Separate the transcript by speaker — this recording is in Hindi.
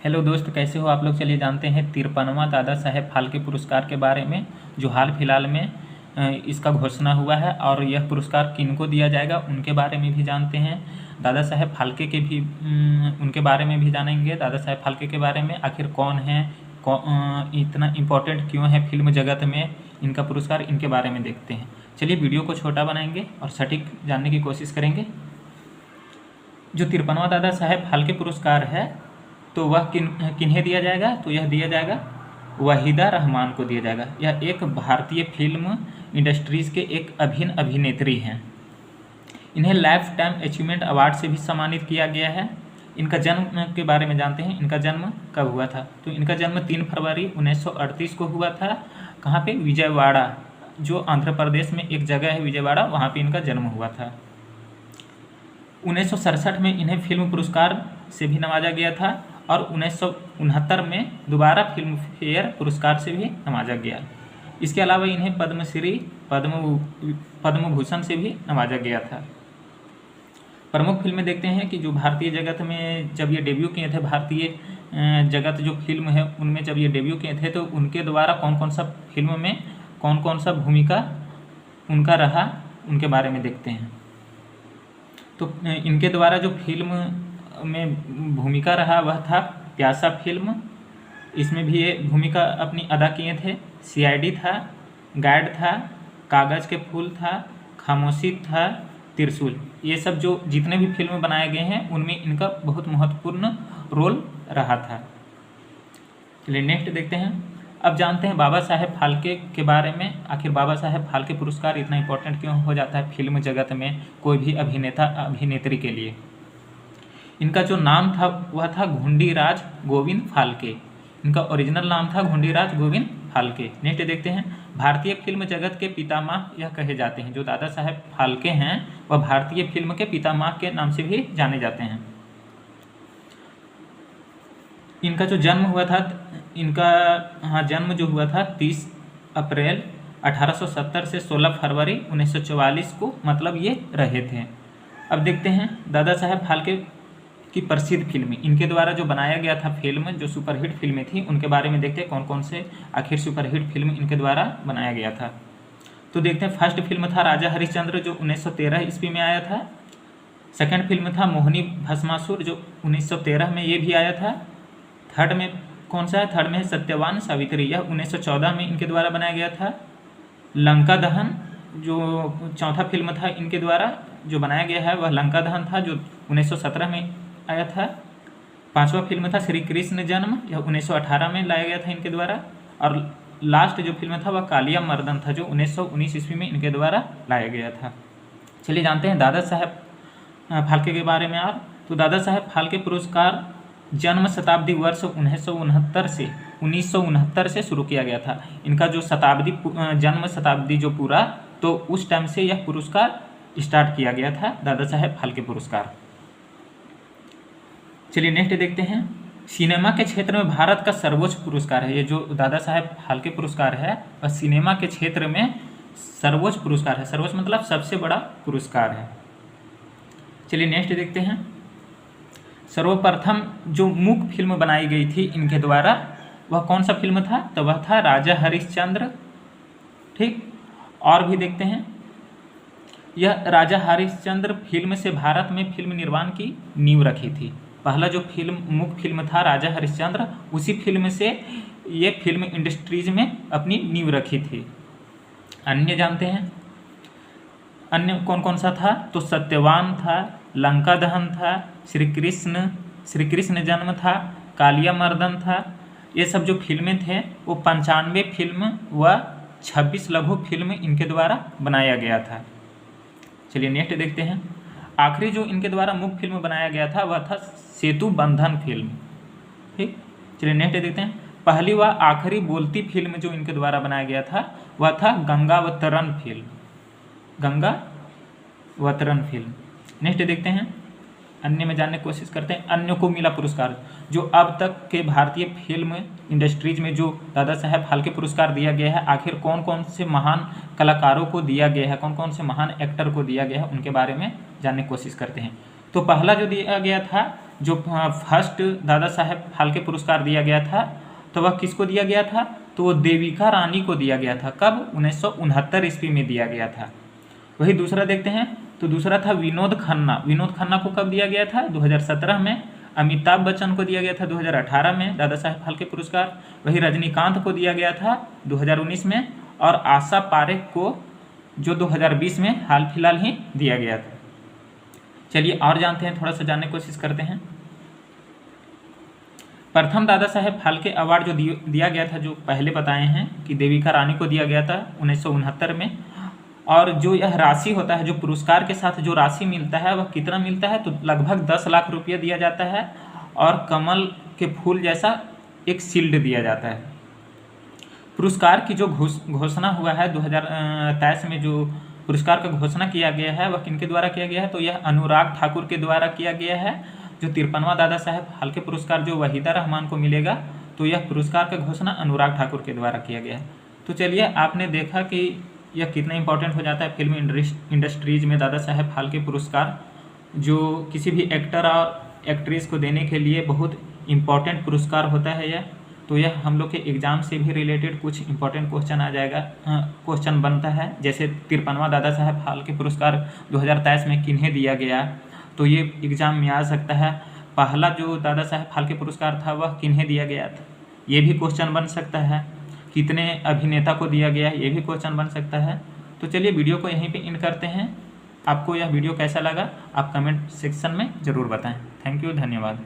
Speaker 1: हेलो दोस्त, कैसे हो आप लोग। चलिए जानते हैं 53वां दादा साहेब फाल्के पुरस्कार के बारे में, जो हाल फिलहाल में इसका घोषणा हुआ है और यह पुरस्कार किनको दिया जाएगा उनके बारे में भी जानते हैं। दादा साहेब फाल्के के भी उनके बारे में भी जानेंगे। दादा साहेब फाल्के के बारे में आखिर कौन है, इतना इम्पोर्टेंट क्यों है फिल्म जगत में इनका पुरस्कार, इनके बारे में देखते हैं। चलिए वीडियो को छोटा बनाएंगे और सटीक जानने की कोशिश करेंगे। जो 53वां दादा साहेब फाल्के पुरस्कार है तो वह किन्हें दिया जाएगा, तो यह दिया जाएगा वहीदा रहमान को दिया जाएगा। यह एक भारतीय फिल्म इंडस्ट्रीज़ के एक अभिन्न अभिनेत्री हैं। इन्हें लाइफ टाइम अचीवमेंट अवार्ड से भी सम्मानित किया गया है। इनका जन्म के बारे में जानते हैं। इनका जन्म कब हुआ था, तो इनका जन्म 3 फरवरी 1938 को हुआ था। कहाँ पे? विजयवाड़ा, जो आंध्र प्रदेश में एक जगह है विजयवाड़ा, वहाँ पे इनका जन्म हुआ था। 1967 में इन्हें फिल्म पुरस्कार से भी नवाजा गया था और 1969 में दोबारा फिल्म फेयर पुरस्कार से भी नवाजा गया। इसके अलावा इन्हें पद्मश्री, पद्म भूषण से भी नवाजा गया था। प्रमुख फिल्में देखते हैं कि जो भारतीय जगत में जब ये डेब्यू किए थे, भारतीय जगत जो फिल्म है उनमें जब ये डेब्यू किए थे तो उनके द्वारा कौन कौन सा फिल्म में कौन कौन सा भूमिका उनका रहा, उनके बारे में देखते हैं। तो इनके द्वारा जो फिल्म में भूमिका रहा वह था प्यासा फिल्म। इसमें भी ये भूमिका अपनी अदा किए थे। सीआईडी था, गाइड था, कागज़ के फूल था, खामोशी था, त्रिशूल। ये सब जो जितने भी फिल्म बनाए गए हैं उनमें इनका बहुत महत्वपूर्ण रोल रहा था। चलिए नेक्स्ट देखते हैं। अब जानते हैं बाबा साहेब फाल्के के बारे में। आखिर बाबा साहेब फाल्के पुरस्कार इतना इम्पोर्टेंट क्यों हो जाता है फिल्म जगत में कोई भी अभिनेता अभिनेत्री के लिए। इनका जो नाम था वह था घुंडीराज गोविंद फाल्के। इनका ओरिजिनल नाम था घुंडीराज गोविंद फाल्के। नेक्स्ट देखते हैं। भारतीय फिल्म जगत के पितामह यह कहे जाते हैं। जो दादा साहेब फाल्के हैं वह भारतीय फिल्म के पितामह के नाम से भी जाने जाते हैं। इनका जो जन्म हुआ था, जन्म जो हुआ था 30 अप्रैल 1870 से 16 फरवरी 1944 को, मतलब ये रहे थे। अब देखते हैं दादा साहेब फाल्के की प्रसिद्ध फिल्में, इनके द्वारा जो बनाया गया था फिल्म, जो सुपरहिट फिल्में थी उनके बारे में देखते हैं कौन कौन से आखिर सुपरहिट फिल्म इनके द्वारा बनाया गया था। तो देखते हैं। फर्स्ट फिल्म था राजा हरिश्चंद्र जो 1913 ईस्वी में आया था। सेकंड फिल्म था मोहिनी भस्मासुर जो 1913 में ये भी आया था। थर्ड में कौन सा है? थर्ड में है सत्यवान सावित्री, यह 1914 में इनके द्वारा बनाया गया था। लंका दहन जो चौथा फिल्म था इनके द्वारा जो बनाया गया है वह लंका दहन था जो 1917 में आया था। पांचवा फिल्म था श्री कृष्ण जन्म, यह 1918 में लाया गया था इनके द्वारा। और लास्ट जो फिल्म था वह कालिया मर्दन था जो 1919 ईस्वी में इनके द्वारा लाया गया था। चलिए जानते हैं दादा साहेब फाल्के के बारे में। और तो दादा साहेब फाल्के पुरस्कार जन्म शताब्दी वर्ष 1969 से शुरू किया गया था। इनका जो जन्म शताब्दी जो पूरा, तो उस टाइम से यह पुरस्कार स्टार्ट किया गया था, दादा साहेब फाल्के पुरस्कार। चलिए नेक्स्ट देखते हैं। सिनेमा के क्षेत्र में भारत का सर्वोच्च पुरस्कार है। ये जो दादा साहेब फाल्के पुरस्कार है वह सिनेमा के क्षेत्र में सर्वोच्च पुरस्कार है। सर्वोच्च मतलब सबसे बड़ा पुरस्कार है। चलिए नेक्स्ट देखते हैं। सर्वप्रथम जो मूक फिल्म बनाई गई थी इनके द्वारा वह कौन सा फिल्म था, तो वह था राजा हरिश्चंद्र। ठीक, और भी देखते हैं। यह राजा हरिश्चंद्र फिल्म से भारत में फिल्म निर्माण की नींव रखी थी। पहला जो मूक फिल्म था राजा हरिश्चंद्र, उसी फिल्म से ये फिल्म इंडस्ट्रीज में अपनी नींव रखी थी। अन्य जानते हैं। अन्य कौन कौन सा था, तो सत्यवान था, लंका दहन था, श्री कृष्ण जन्म था, कालिया मर्दन था। ये सब जो फिल्में थे वो 95 फिल्म व 26 लघु फिल्म इनके द्वारा बनाया गया था। चलिए नेक्स्ट देखते हैं। आखिरी जो इनके द्वारा मुख्य फिल्म बनाया गया था वह था सेतु बंधन फिल्म। ठीक, चलिए नेक्स्ट देखते हैं। पहली व आखिरी बोलती फिल्म जो इनके द्वारा बनाया गया था वह था Gangavataran film. Gangavataran film. Next देखते हैं। अन्य में जानने की कोशिश करते हैं। अन्य को मिला पुरस्कार, जो अब तक के भारतीय फिल्म इंडस्ट्रीज में जो दादा साहेब फाल्के पुरस्कार दिया गया है, आखिर कौन कौन से महान कलाकारों को दिया गया है, कौन कौन से महान एक्टर को दिया गया है, उनके बारे में जानने की कोशिश करते हैं। तो पहला जो दिया गया था जो फर्स्ट दादा साहेब फाल्के पुरस्कार दिया गया था तो वह किसको दिया गया था, तो वो देविका रानी को दिया गया था। कब, 1969 ईस्वी में दिया गया था। वही दूसरा देखते हैं, तो दूसरा था विनोद खन्ना। विनोद खन्ना को कब दिया गया था, 2017 में। अमिताभ बच्चन को दिया गया था 2018 में दादा साहेब फाल्के पुरस्कार। वही रजनीकांत को दिया गया था 2019 में, और आशा पारेख को जो 2020 में हाल फिलहाल ही दिया गया था। चलिए और जानते हैं, थोड़ा सा जानने की कोशिश करते हैं। प्रथम दादा साहेब फाल्के अवार्ड जो दिया गया था, जो पहले बताए हैं कि देविका रानी को दिया गया था 1969 में। और जो यह राशि होता है, जो पुरस्कार के साथ जो राशि मिलता है वह कितना मिलता है, तो लगभग 10 लाख रुपया दिया जाता है, और कमल के फूल जैसा एक शील्ड दिया जाता है। पुरस्कार की जो घोषणा हुआ है 2023 में, जो पुरस्कार का घोषणा किया गया है वह किनके द्वारा किया गया है, तो यह अनुराग ठाकुर के द्वारा किया गया है। जो 53वां दादा साहेब फाल्के पुरस्कार जो वहीदा रहमान को मिलेगा, तो यह पुरस्कार का घोषणा अनुराग ठाकुर के द्वारा किया गया है। तो चलिए, आपने देखा कि यह कितना इंपॉर्टेंट हो जाता है फिल्म इंडस्ट्रीज में दादा साहेब फाल्के पुरस्कार, जो किसी भी एक्टर और एक्ट्रेस को देने के लिए बहुत इम्पॉर्टेंट पुरस्कार होता है यह। तो यह हम लोग के एग्ज़ाम से भी रिलेटेड कुछ इंपॉर्टेंट क्वेश्चन आ जाएगा, क्वेश्चन बनता है। जैसे 53वां दादा साहेब फाल्के पुरस्कार 2023 में किन्हें दिया गया, तो ये एग्ज़ाम में आ सकता है। पहला जो दादा साहेब फाल्के पुरस्कार था वह किन्हें दिया गया था, ये भी क्वेश्चन बन सकता है। कितने अभिनेता को दिया गया, ये भी क्वेश्चन बन सकता है। तो चलिए, वीडियो को यहीं पे एंड करते हैं। आपको यह वीडियो कैसा लगा आप कमेंट सेक्शन में ज़रूर बताएं। थैंक यू, धन्यवाद।